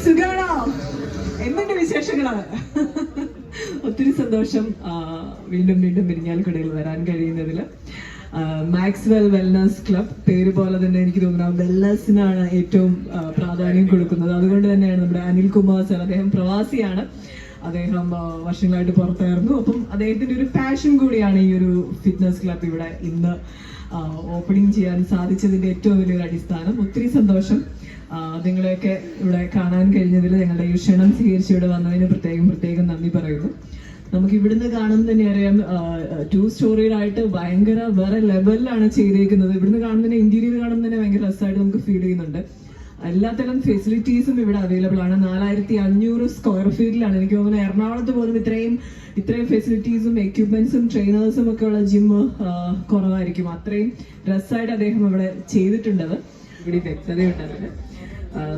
സുഖാണോ? എന്തുണ്ട് വിശേഷങ്ങള്? ഒത്തിരി സന്തോഷം വീണ്ടും വീണ്ടും പെരിഞ്ഞാൽക്കുടയിൽ വരാൻ കഴിയുന്നതില്. മാക്സ്വെൽ വെൽനസ് ക്ലബ് പേര് പോലെ തന്നെ എനിക്ക് തോന്നുന്നു വെൽനസിനാണ് ഏറ്റവും പ്രാധാന്യം കൊടുക്കുന്നത്. അതുകൊണ്ട് തന്നെയാണ് നമ്മുടെ അനിൽകുമാർ സർ, അദ്ദേഹം പ്രവാസിയാണ്, അദ്ദേഹം വർഷങ്ങളായിട്ട് പുറത്തായിരുന്നു. അപ്പം അദ്ദേഹത്തിന്റെ ഒരു പാഷൻ കൂടിയാണ് ഈ ഒരു ഫിറ്റ്നസ് ക്ലബ് ഇവിടെ ഇന്ന് ഓപ്പണിംഗ് ചെയ്യാൻ സാധിച്ചതിന്റെ ഏറ്റവും വലിയൊരു അടിസ്ഥാനം. ഒത്തിരി സന്തോഷം നിങ്ങളെയൊക്കെ ഇവിടെ കാണാൻ കഴിഞ്ഞതിൽ, ഞങ്ങളുടെ ഈ ക്ഷണം സ്വീകരിച്ച് ഇവിടെ വന്നതിന് പ്രത്യേകം നന്ദി പറയുന്നു. നമുക്ക് ഇവിടുന്ന് കാണുമ്പോൾ തന്നെ അറിയാം, 2 സ്റ്റോറിയിലായിട്ട് ഭയങ്കര വേറെ ലെവലിലാണ് ചെയ്തേക്കുന്നത്. ഇവിടുന്ന് കാണുന്നതിന് ഇന്റീരിയർ കാണുമ്പോൾ തന്നെ ഭയങ്കര രസമായിട്ട് നമുക്ക് ഫീൽ ചെയ്യുന്നുണ്ട്. എല്ലാത്തരം ഫെസിലിറ്റീസും ഇവിടെ അവൈലബിൾ ആണ്. 4500 സ്ക്വയർ ഫീറ്റിലാണ്. എനിക്ക് തോന്നുന്നു എറണാകുളത്ത് പോലും ഇത്രയും ഫെസിലിറ്റീസും എക്യുപ്മെന്റ്സും ട്രെയിനേഴ്സും ഒക്കെ ഉള്ള ജിം കുറവായിരിക്കും. അത്രയും രസമായിട്ട് അദ്ദേഹം ഇവിടെ ചെയ്തിട്ടുണ്ടത്. ഇവിടെ വ്യക്തതയുണ്ടതിന്.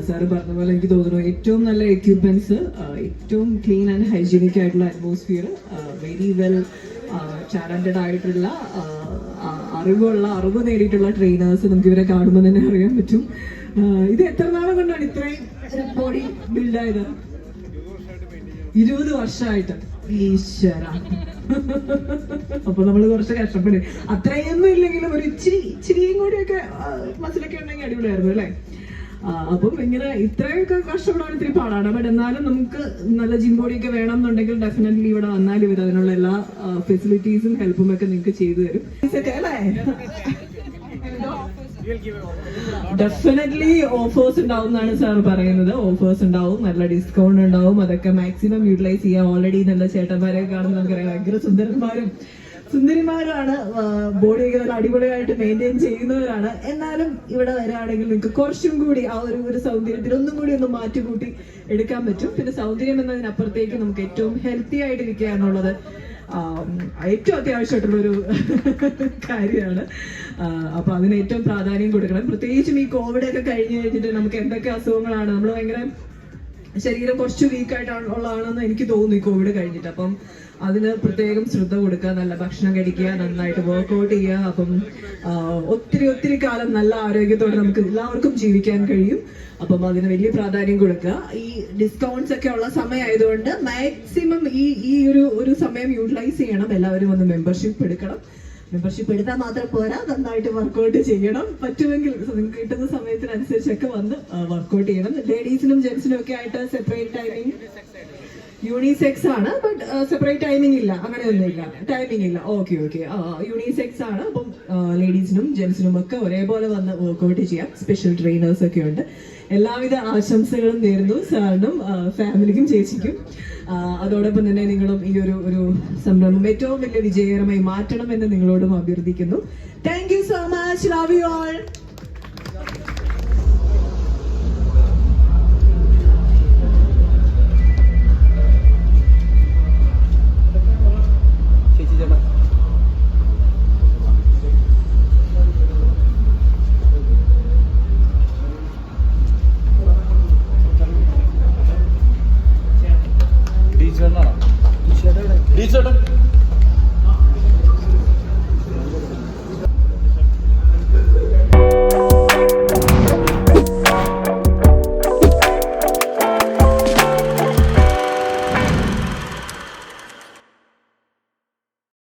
സാറ് പറഞ്ഞ പോലെ എനിക്ക് തോന്നുന്നു ഏറ്റവും നല്ല എക്യുപ്മെന്റ്സ്, ഏറ്റവും ക്ലീൻ ആൻഡ് ഹൈജീനിക് ആയിട്ടുള്ള അറ്റ്മോസ്ഫിയർ, വെരി വെൽ ടാലന്റഡ് ആയിട്ടുള്ള അറിവ് നേടിയിട്ടുള്ള ട്രെയിനേഴ്സ്. നമുക്ക് ഇവരെ കാണുമ്പോൾ തന്നെ അറിയാൻ പറ്റും. ഇത് എത്ര നാളെ കൊണ്ടാണ് ഇത്രയും ബോഡി ബിൽഡായത്? 20 വർഷമായിട്ട്. ഈശ്വര. അപ്പൊ നമ്മള് കുറച്ച് കഷ്ടപ്പെടും. അത്രയൊന്നും ഇല്ലെങ്കിലും ഒരു ഇച്ചിരിയും കൂടിയൊക്കെ മസിലൊക്കെ ഉണ്ടെങ്കിൽ അടിപൊളിയായിരുന്നു അല്ലേ? അപ്പം ഇങ്ങനെ ഇത്രയൊക്കെ കഷ്ടപ്പെടാൻ ഇത്തിരി പാടാണ്. ബട്ട് എന്നാലും നമുക്ക് നല്ല ജിം ബോഡിയൊക്കെ വേണം എന്നുണ്ടെങ്കിൽ ഡെഫിനറ്റ്ലി ഇവിടെ വന്നാൽ ഇവർ അതിനുള്ള എല്ലാ ഫെസിലിറ്റീസും ഹെൽപ്പും ഒക്കെ നിങ്ങൾക്ക് ചെയ്തു തരും അല്ലേ? ഡെഫിനറ്റ്ലി ഓഫേഴ്സ് ഉണ്ടാവും എന്നാണ് സാർ പറയുന്നത്. ഓഫേഴ്സ് ഉണ്ടാവും, നല്ല ഡിസ്കൗണ്ട് ഉണ്ടാവും. അതൊക്കെ മാക്സിമം യൂട്ടിലൈസ് ചെയ്യാം. ഓൾറെഡി നല്ല ചേട്ടന്മാരെ കാണുമ്പോൾ നമുക്കറിയാം ഭയങ്കര സുന്ദരിമാരാണ്, ബോഡിയൊക്കെ നല്ല അടിപൊളിയായിട്ട് മെയിൻറ്റെയിൻ ചെയ്യുന്നവരാണ്. എന്നാലും ഇവിടെ വരാണെങ്കിൽ നിങ്ങൾക്ക് കുറച്ചും കൂടി ആ ഒരു സൗന്ദര്യത്തിൽ ഒന്നും കൂടി ഒന്ന് മാറ്റിക്കൂട്ടി എടുക്കാൻ പറ്റും. പിന്നെ സൗന്ദര്യം എന്നതിനപ്പുറത്തേക്ക് നമുക്ക് ഏറ്റവും ഹെൽത്തി ആയിട്ടിരിക്കുക എന്നുള്ളത് ഏറ്റവും അത്യാവശ്യമായിട്ടുള്ളൊരു കാര്യമാണ്. അപ്പൊ അതിന് ഏറ്റവും പ്രാധാന്യം കൊടുക്കണം. പ്രത്യേകിച്ചും ഈ കോവിഡ് ഒക്കെ കഴിഞ്ഞ് കഴിഞ്ഞിട്ട് നമുക്ക് എന്തൊക്കെ അസുഖങ്ങളാണ്, നമ്മൾ ഭയങ്കര ശരീരം കുറച്ച് വീക്കായിട്ടുള്ളതാണെന്ന് എനിക്ക് തോന്നുന്നു ഈ കോവിഡ് കഴിഞ്ഞിട്ട്. അപ്പം അതിന് പ്രത്യേകം ശ്രദ്ധ കൊടുക്കുക, നല്ല ഭക്ഷണം കഴിക്കുക, നന്നായിട്ട് വർക്ക്ഔട്ട് ചെയ്യുക. അപ്പം ഒത്തിരി കാലം നല്ല ആരോഗ്യത്തോടെ നമുക്ക് എല്ലാവർക്കും ജീവിക്കാൻ കഴിയും. അപ്പം അതിന് വലിയ പ്രാധാന്യം കൊടുക്കുക. ഈ ഡിസ്കൗണ്ട്സ് ഒക്കെ ഉള്ള സമയമായതുകൊണ്ട് മാക്സിമം ഈ ഒരു സമയം യൂട്ടിലൈസ് ചെയ്യണം. എല്ലാവരും ഒന്ന് മെമ്പർഷിപ്പ് എടുക്കണം. മെമ്പർഷിപ്പ് എടുത്താൽ മാത്രം പോരാ, നന്നായിട്ട് വർക്ക്ഔട്ട് ചെയ്യണം. പറ്റുമെങ്കിൽ നിങ്ങൾക്ക് കിട്ടുന്ന സമയത്തിനനുസരിച്ചൊക്കെ വന്ന് വർക്ക്ഔട്ട് ചെയ്യണം. ലേഡീസിനും ജെന്റ്സിനും ഒക്കെ ആയിട്ട് സെപ്പറേറ്റ് ടൈമിംഗ്, യൂണിസെക്സ് ആണ്. ബട്ട് സെപ്പറേറ്റ് ടൈമിംഗ് ഇല്ല, അങ്ങനെയൊന്നുമില്ല, ടൈമിംഗ് ഇല്ല. ഓക്കെ യൂണിസെക്സ് ആണ്. അപ്പം ലേഡീസിനും ജെന്റ്സിനും ഒക്കെ ഒരേപോലെ വന്ന് വർക്ക്ഔട്ട് ചെയ്യാം. സ്പെഷ്യൽ ട്രെയിനേഴ്സ് ഒക്കെ ഉണ്ട്. എല്ലാവിധ ആശംസകളും നേരുന്നു സാറിനും ഫാമിലിക്കും ചേച്ചിക്കും. അതോടൊപ്പം തന്നെ നിങ്ങളും ഈ ഒരു സംരംഭം ഏറ്റവും വലിയ വിജയകരമായി മാറ്റണം എന്ന് നിങ്ങളോടും അഭ്യർത്ഥിക്കുന്നു. Thank you so much. Love you all.